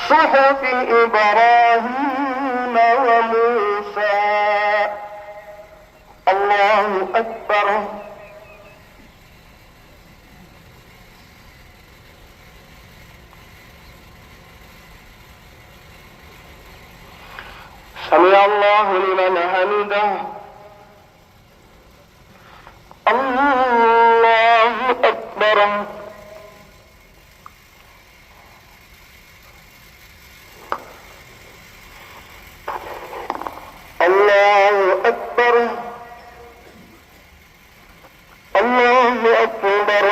صحف إبراهيم وموسى. الله أكبر. سمع الله لمن حمده. الله أكبر. الله أكبر. الله أكبر.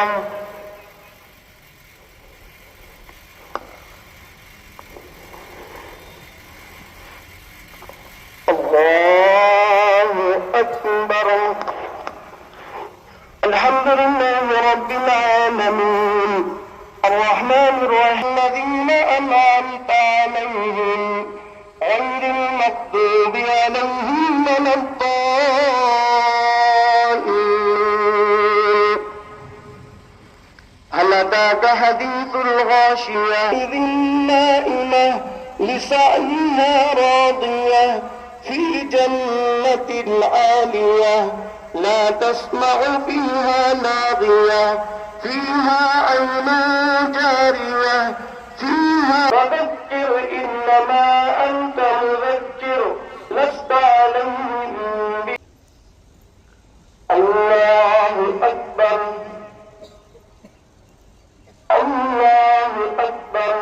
الله أكبر. الحمد لله رب العالمين الرحمن الرحيم الذين أنعمت عليهم غير المغضوب عليهم ولا الضالين. هل أتاك حديث الغاشية إذ النائمة لسعيها راضية في جنة عالية لا تسمع فيها لاغية فيها عين جارية فيها. فذكر إنما أنت مذكر لست عليهم الله أكبر. الله أكبر.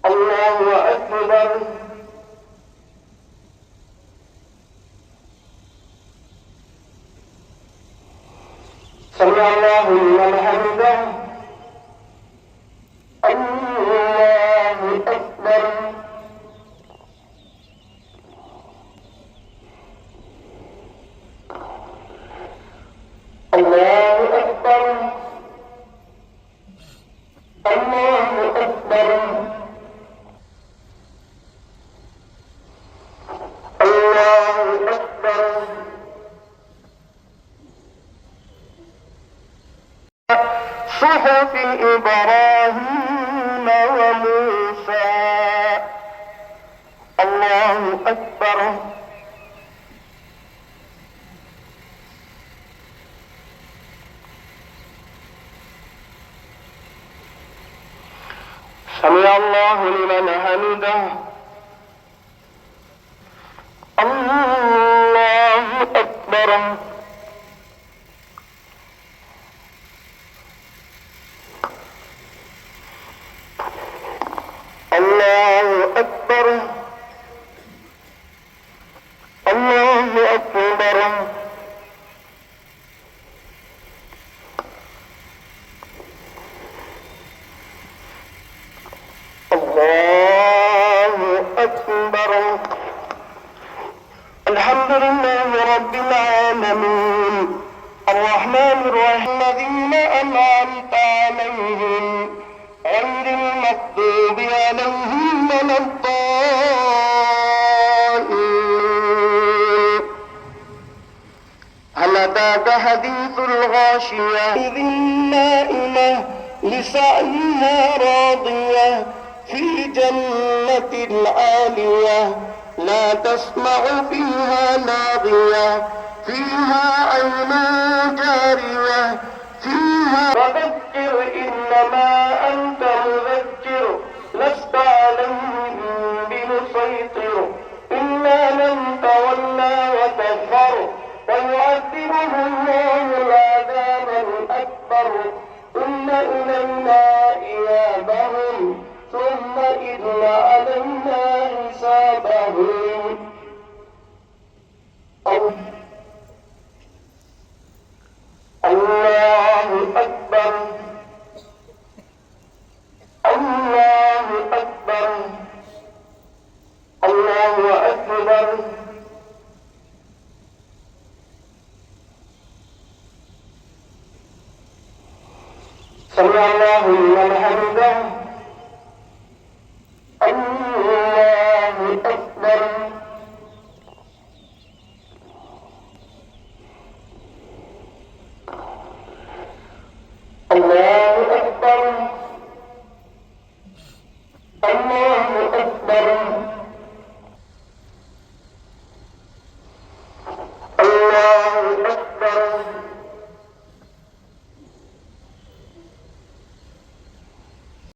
الله أكبر. سمع الله لمن حمده. الله أكبر. الله أكبر. الله أكبر. الله أكبر. صحف إبراهيم وموسى. الله أكبر. سمع الله لمن حمده. الله أكبر. الله أكبر. الله أكبر. الله أكبر. الحمد لله رب العالمين الرحمن الرحيم الذين أنعمت عليهم غير المغضوب عليهم ولا الضالين. هل أتاك حديث الغاشية إذ النائمة لسعيها راضية في جنة عالية لا تسمع فيها لاغية فيها عين جارية فيها. فذكر إنما أنت مذكر لست عليهم بمسيطر يسيطر إلا من تولى وكفر ويعذبه الله العذاب الأكبر ثم إلينا إيابهم ثم إن علينا حسابهم. الله أكبر الله أكبر الله أكبر. سمع الله لمن حمده. الله أكبر الله أكبر الله أكبر الله أكبر.